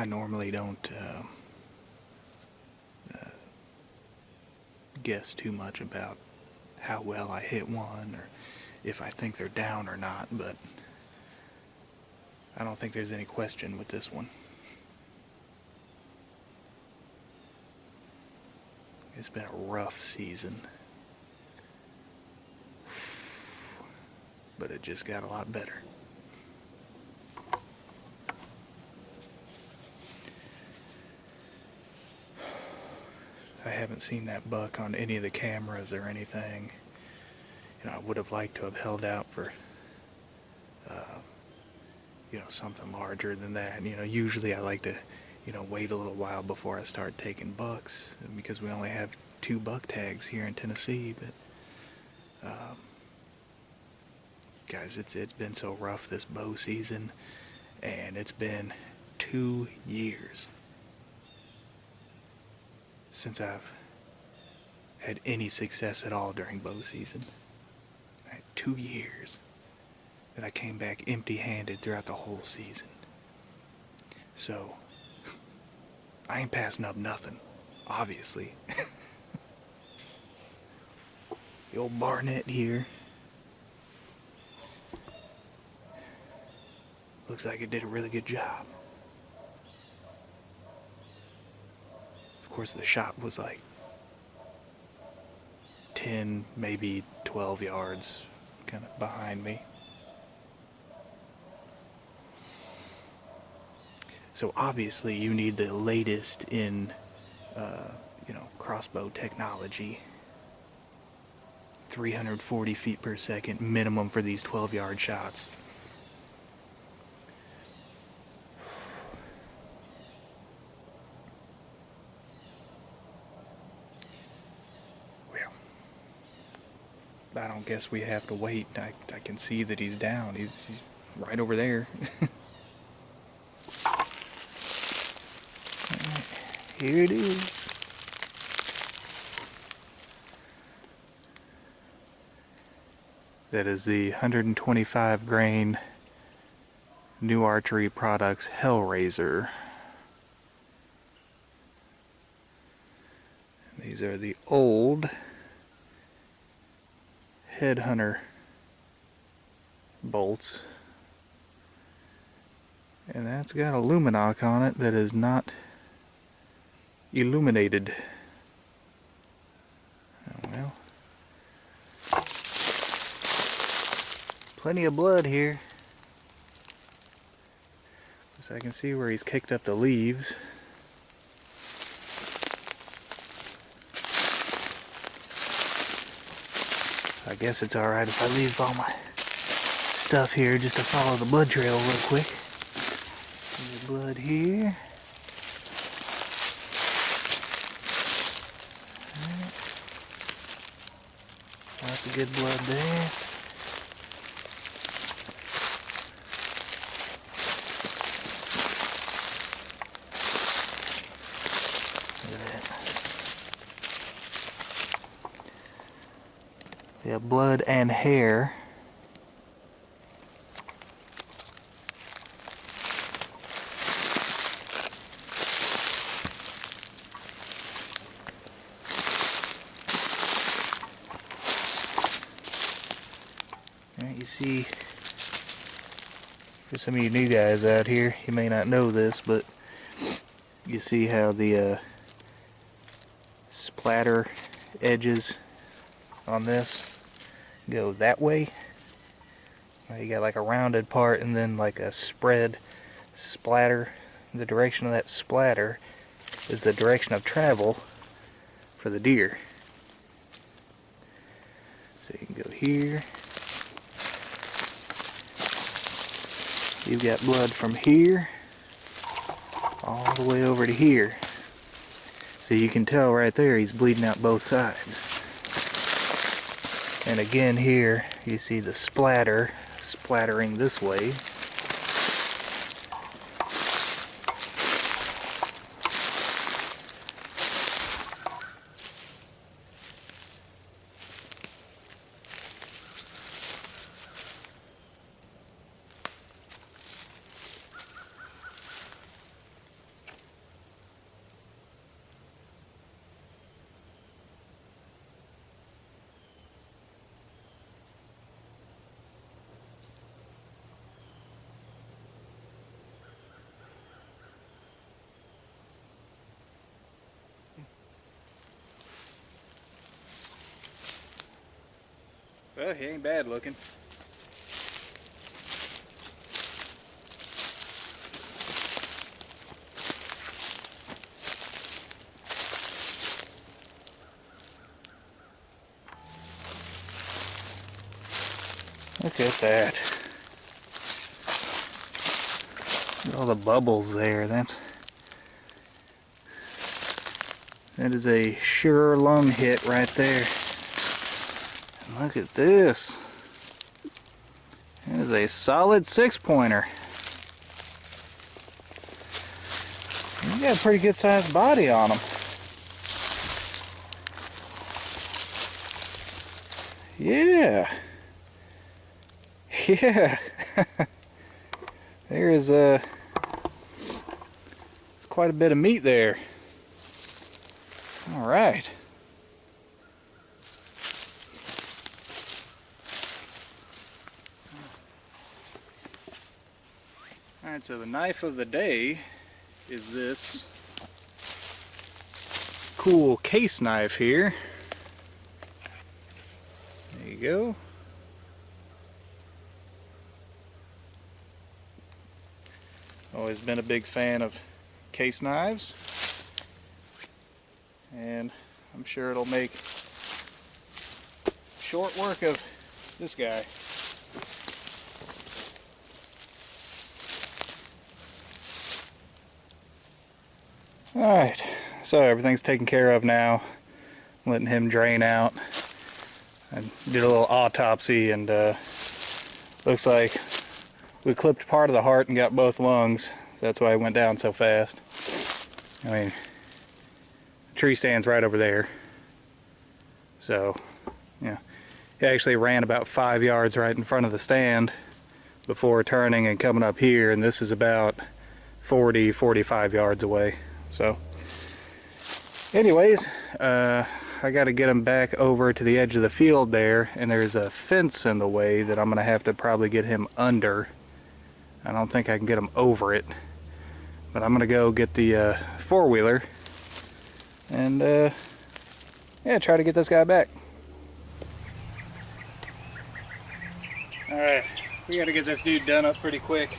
I normally don't guess too much about how well I hit one or if I think they're down or not, but I don't think there's any question with this one. It's been a rough season, but it just got a lot better. I haven't seen that buck on any of the cameras or anything. I would have liked to have held out for something larger than that. Usually I like to wait a little while before I start taking bucks, because we only have 2 buck tags here in Tennessee. But guys, it's been so rough this bow season, and it's been 2 years since I've had any success at all during bow season. 2 years that I came back empty-handed throughout the whole season. So I ain't passing up nothing, obviously. The old Barnett here looks like it did a really good job. Of course, the shot was like 10, maybe 12 yards kind of behind me. So obviously you need the latest in crossbow technology. 340 feet per second minimum for these 12-yard shots. Well, I don't guess we have to wait. I can see that he's down. He's right over there. Here it is. That is the 125 grain New Archery Products Hellraiser. These are the old Headhunter bolts. And that's got a luminoc on it that is not illuminated. Oh, well. Plenty of blood here. So I can see where he's kicked up the leaves. I guess it's alright if I leave all my stuff here just to follow the blood trail real quick. There's blood here. Lots of good blood there. We have blood and hair. Alright, you see, for some of you new guys out here, you may not know this, but you see how the splatter edges on this go that way. You got like a rounded part and then like a spread splatter. The direction of that splatter is the direction of travel for the deer. So you can go here. You've got blood from here all the way over to here. So you can tell right there he's bleeding out both sides. And again here, you see the splatter splattering this way. Well, he ain't bad looking. Look at that. Look at all the bubbles there. That is a sure lung hit right there. And look at this. That is a solid 6-pointer. He's got a pretty good sized body on him. Yeah. Yeah. There is it's quite a bit of meat there. All right. All right, so the knife of the day is this cool case knife here. There you go. Always been a big fan of case knives, and I'm sure it'll make short work of this guy. Alright, so everything's taken care of now. I'm letting him drain out. I did a little autopsy, and looks like we clipped part of the heart and got both lungs. That's why it went down so fast. I mean, the tree stands right over there. So, yeah. He actually ran about 5 yards right in front of the stand before turning and coming up here, and this is about 40-45 yards away. So, anyways, I got to get him back over to the edge of the field there, and there's a fence in the way that I'm going to have to probably get him under. I don't think I can get him over it, but I'm going to go get the four-wheeler and yeah, try to get this guy back. Alright, we got to get this dude done up pretty quick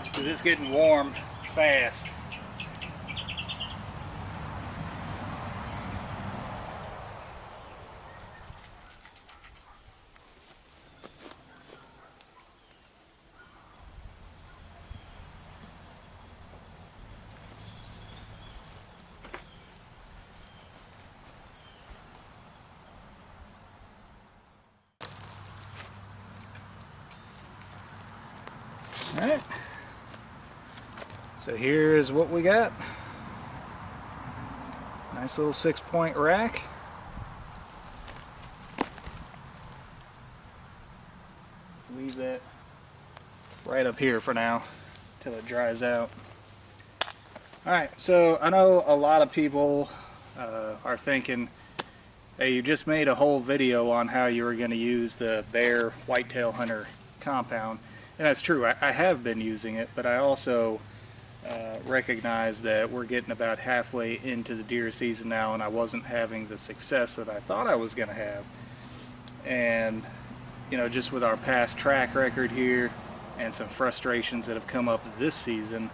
because it's getting warm fast. Alright, so here's what we got. Nice little 6-point rack. Let's leave that right up here for now till it dries out. Alright, so I know a lot of people are thinking, hey, you just made a whole video on how you were going to use the Bear Whitetail Hunter compound. And that's true, I have been using it, but I also recognize that we're getting about halfway into the deer season now, and I wasn't having the success that I thought I was going to have. And, you know, just with our past track record here and some frustrations that have come up this season,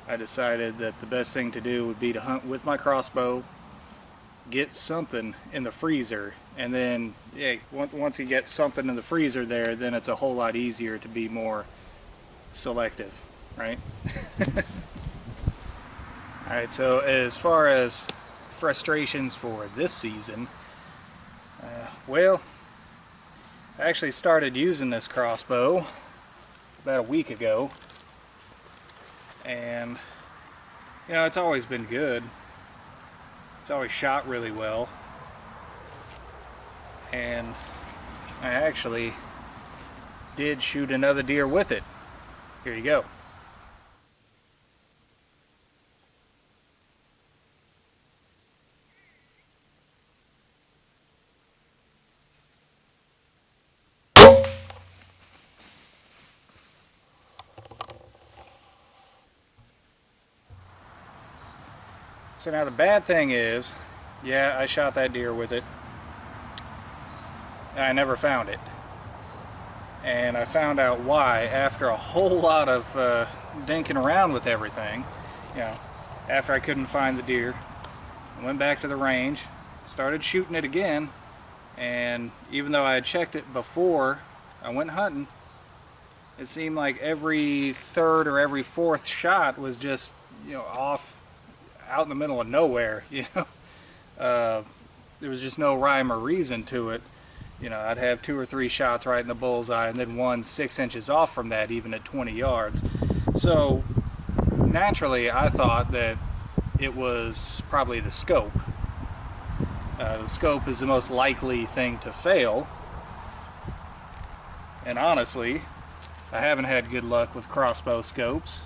I decided that the best thing to do would be to hunt with my crossbow, get something in the freezer, and then yeah, once you get something in the freezer there, then it's a whole lot easier to be more selective, right? Alright, so as far as frustrations for this season, well, I actually started using this crossbow about a week ago, and you know, it's always been good. It's always shot really well, and I actually did shoot another deer with it. Here you go. So now the bad thing is, yeah, I shot that deer with it. I never found it. And I found out why after a whole lot of dinking around with everything. You know, after I couldn't find the deer, I went back to the range, started shooting it again, and even though I had checked it before I went hunting, it seemed like every third or every fourth shot was just, you know, off out in the middle of nowhere. You know, there was just no rhyme or reason to it. You know, I'd have 2 or 3 shots right in the bullseye, and then one 6 inches off from that, even at 20 yards. So naturally, I thought that it was probably the scope. The scope is the most likely thing to fail. And honestly, I haven't had good luck with crossbow scopes,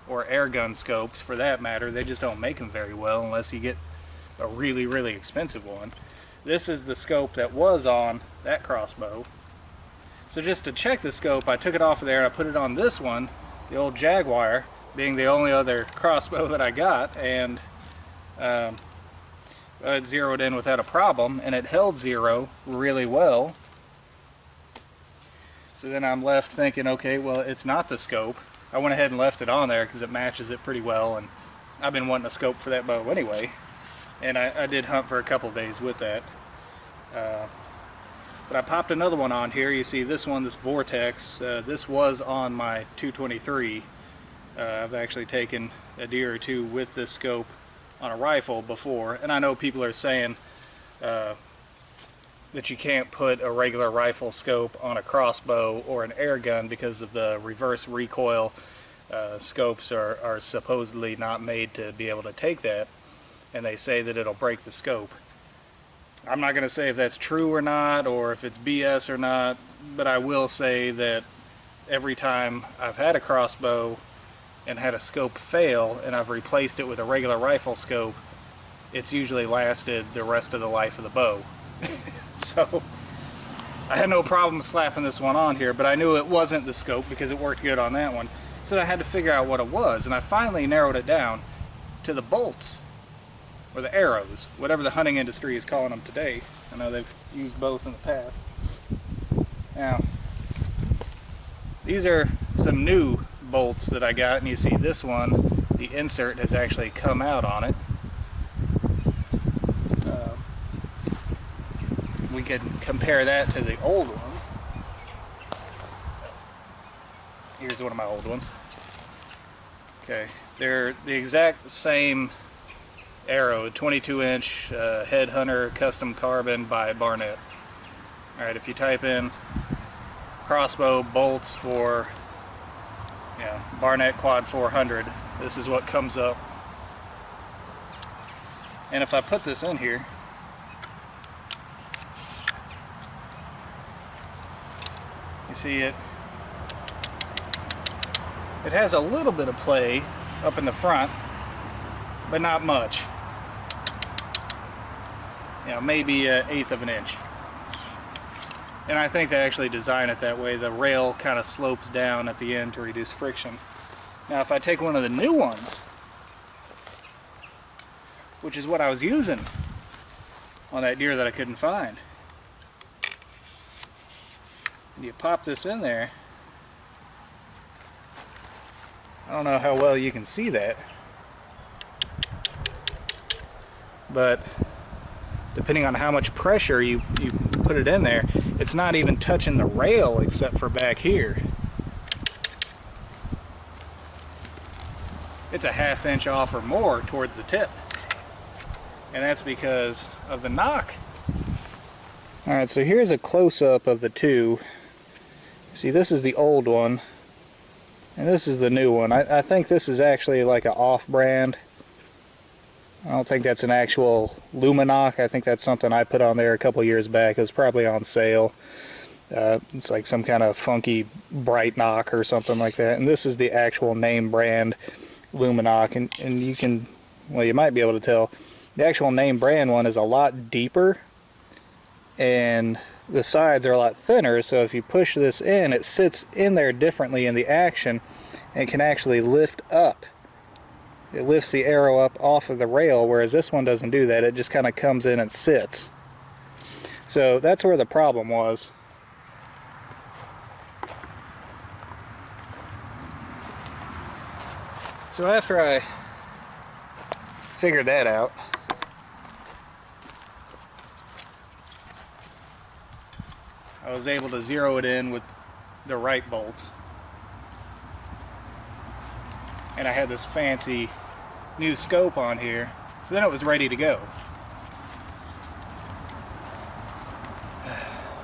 or airgun scopes for that matter. They just don't make them very well unless you get a really, really expensive one. This is the scope that was on that crossbow. So just to check the scope, I took it off of there and I put it on this one, the old Jaguar, being the only other crossbow that I got, and it zeroed in without a problem, and it held zero really well. So then I'm left thinking, okay, well, it's not the scope. I went ahead and left it on there because it matches it pretty well, and I've been wanting a scope for that bow anyway. And I did hunt for a couple days with that. But I popped another one on here. You see this one, this Vortex, this was on my 223. I've actually taken a deer or two with this scope on a rifle before, and I know people are saying that you can't put a regular rifle scope on a crossbow or an air gun because of the reverse recoil. Scopes are supposedly not made to be able to take that, and they say that it'll break the scope. I'm not going to say if that's true or not, or if it's BS or not, but I will say that every time I've had a crossbow and had a scope fail and I've replaced it with a regular rifle scope, it's usually lasted the rest of the life of the bow. So I had no problem slapping this one on here, but I knew it wasn't the scope because it worked good on that one. So I had to figure out what it was, and I finally narrowed it down to the bolts, or the arrows, whatever the hunting industry is calling them today. I know they've used both in the past. Now, these are some new bolts that I got, and you see this one, the insert has actually come out on it. We can compare that to the old one. Here's one of my old ones. Okay, they're the exact same arrow, 22-inch Headhunter custom carbon by Barnett. Alright, if you type in crossbow bolts for Barnett Quad 400, this is what comes up. And if I put this in here, you see it has a little bit of play up in the front, but not much. You know, maybe an eighth of an inch. And I think they actually design it that way. The rail kind of slopes down at the end to reduce friction. Now if I take one of the new ones, which is what I was using on that deer that I couldn't find, and you pop this in there, I don't know how well you can see that, but depending on how much pressure you put it in there, it's not even touching the rail except for back here. It's a ½ inch off or more towards the tip, and that's because of the knock. Alright, so here's a close-up of the two. See, this is the old one, and this is the new one. I think this is actually like an off-brand. I don't think that's an actual Luminoc. I think that's something I put on there a couple years back. It was probably on sale. It's like some kind of funky bright knock or something like that. And this is the actual name brand Luminoc. And you can, well, you might be able to tell, the actual name brand one is a lot deeper, and the sides are a lot thinner, so if you push this in, it sits in there differently in the action and can actually lift up. It lifts the arrow up off of the rail, whereas this one doesn't do that. It just kind of comes in and sits. So that's where the problem was. So after I figured that out, I was able to zero it in with the right bolts. And I had this fancy new scope on here, so then it was ready to go.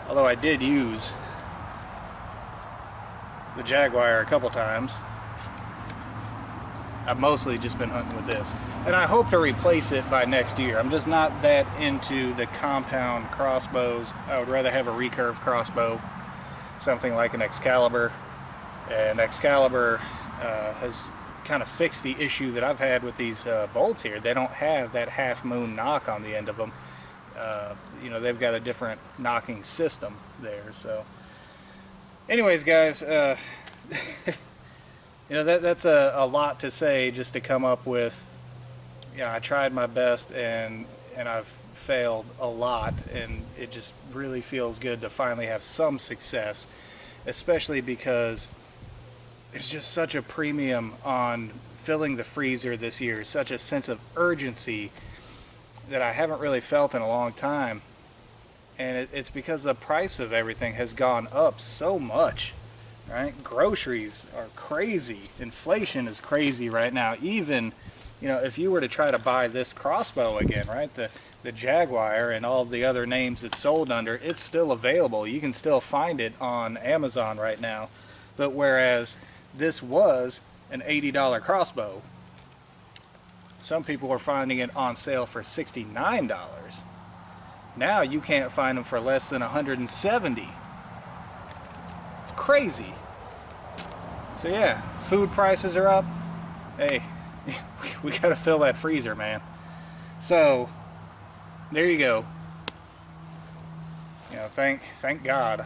Although I did use the Jaguar a couple times, I've mostly just been hunting with this. And I hope to replace it by next year. I'm just not that into the compound crossbows. I would rather have a recurve crossbow, something like an Excalibur. And Excalibur has kind of fixed the issue that I've had with these bolts here. They don't have that half moon knock on the end of them. You know, they've got a different knocking system there. So anyways, guys, you know, that's a lot to say just to come up with. Yeah, I tried my best and I've failed a lot, and it just really feels good to finally have some success, especially because there's just such a premium on filling the freezer this year, such a sense of urgency that I haven't really felt in a long time. And it's because the price of everything has gone up so much, right? Groceries are crazy. Inflation is crazy right now. Even, you know, if you were to try to buy this crossbow again, right? The Jaguar and all the other names it's sold under, it's still available. You can still find it on Amazon right now. But whereas this was an $80 crossbow, some people are finding it on sale for $69. Now you can't find them for less than $170. It's crazy. So yeah, food prices are up. Hey, we gotta fill that freezer, man. So there you go. You know, thank God,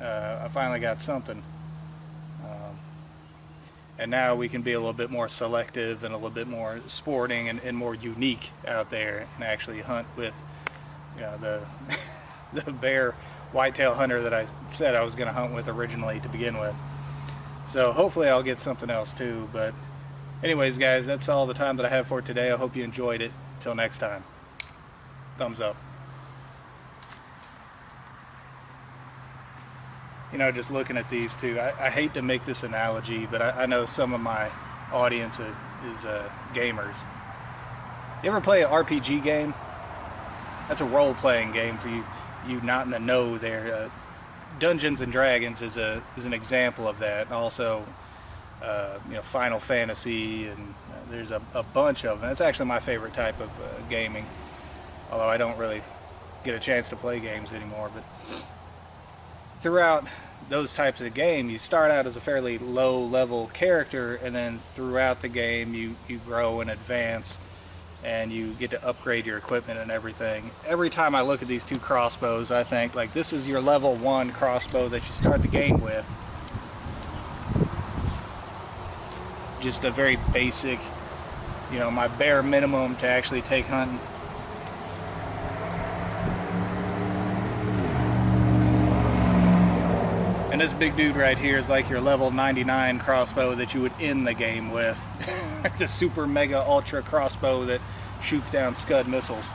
I finally got something. And now we can be a little bit more selective and a little bit more sporting and more unique out there and actually hunt with, you know, the bear whitetail hunter that I said I was going to hunt with originally to begin with. So hopefully I'll get something else too. But anyways, guys, that's all the time that I have for today. I hope you enjoyed it. Till next time, thumbs up. You know, just looking at these two, I hate to make this analogy, but I know some of my audience is gamers. You ever play an RPG game? That's a role-playing game for you not in the know there. Dungeons and Dragons is an example of that. And also, you know, Final Fantasy, and there's a bunch of them. That's actually my favorite type of gaming, although I don't really get a chance to play games anymore. But throughout those types of game, you start out as a fairly low level character, and then throughout the game you grow and advance, and you get to upgrade your equipment and everything. Every time I look at these two crossbows, I think, like, this is your level 1 crossbow that you start the game with. Just a very basic, you know, my bare minimum to actually take hunting. And this big dude right here is like your level 99 crossbow that you would end the game with. The super mega ultra crossbow that shoots down Scud missiles.